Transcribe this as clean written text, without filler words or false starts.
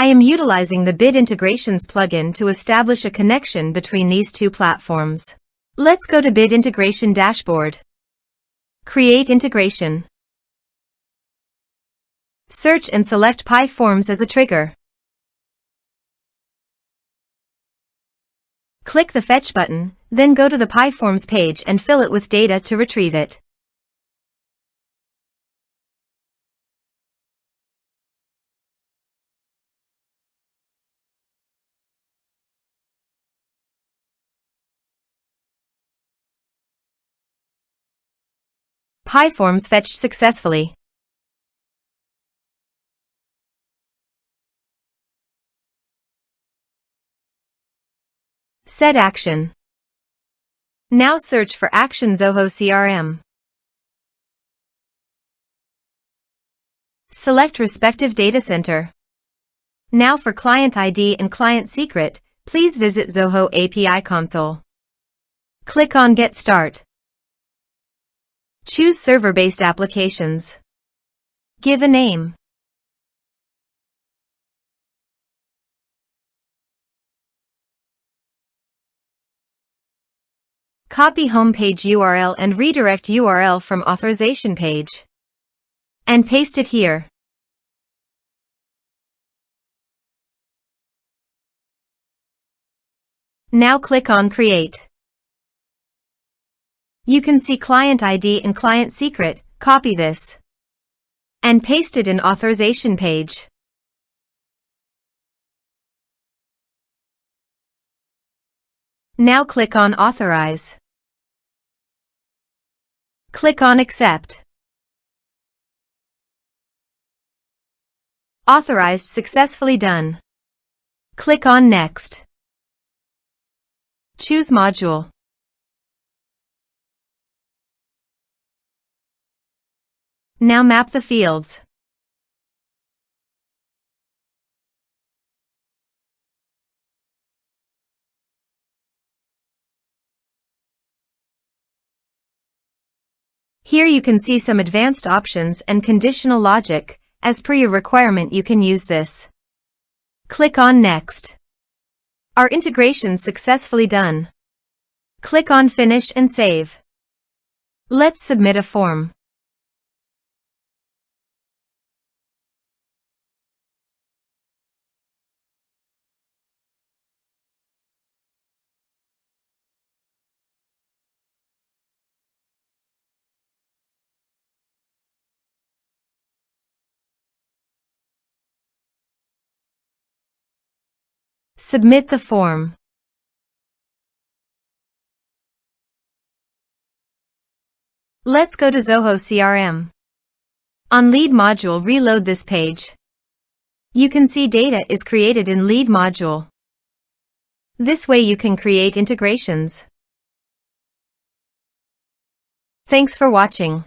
I am utilizing the Bit Integrations plugin to establish a connection between these two platforms. Let's go to Bit Integration Dashboard. Create integration. Search and select PyForms as a trigger. Click the Fetch button, then go to the PyForms page and fill it with data to retrieve it. PyForms fetched successfully. Set action. Now search for Action Zoho CRM. Select respective data center. Now for client ID and client secret, please visit Zoho API console. Click on Get Start. Choose server-based applications. Give a name. Copy homepage URL and redirect URL from authorization page. And paste it here. Now click on Create. You can see client ID and client secret. Copy this and paste it in authorization page. Now click on Authorize. Click on Accept. Authorized successfully done. Click on Next. Choose Module. Now map the fields. Here you can see some advanced options and conditional logic. As per your requirement, you can use this. Click on Next. Our integration successfully done. Click on Finish and Save. Let's submit a form. Submit the form. Let's go to Zoho CRM. On Lead module, reload this page. You can see data is created in Lead module. This way you can create integrations. Thanks for watching.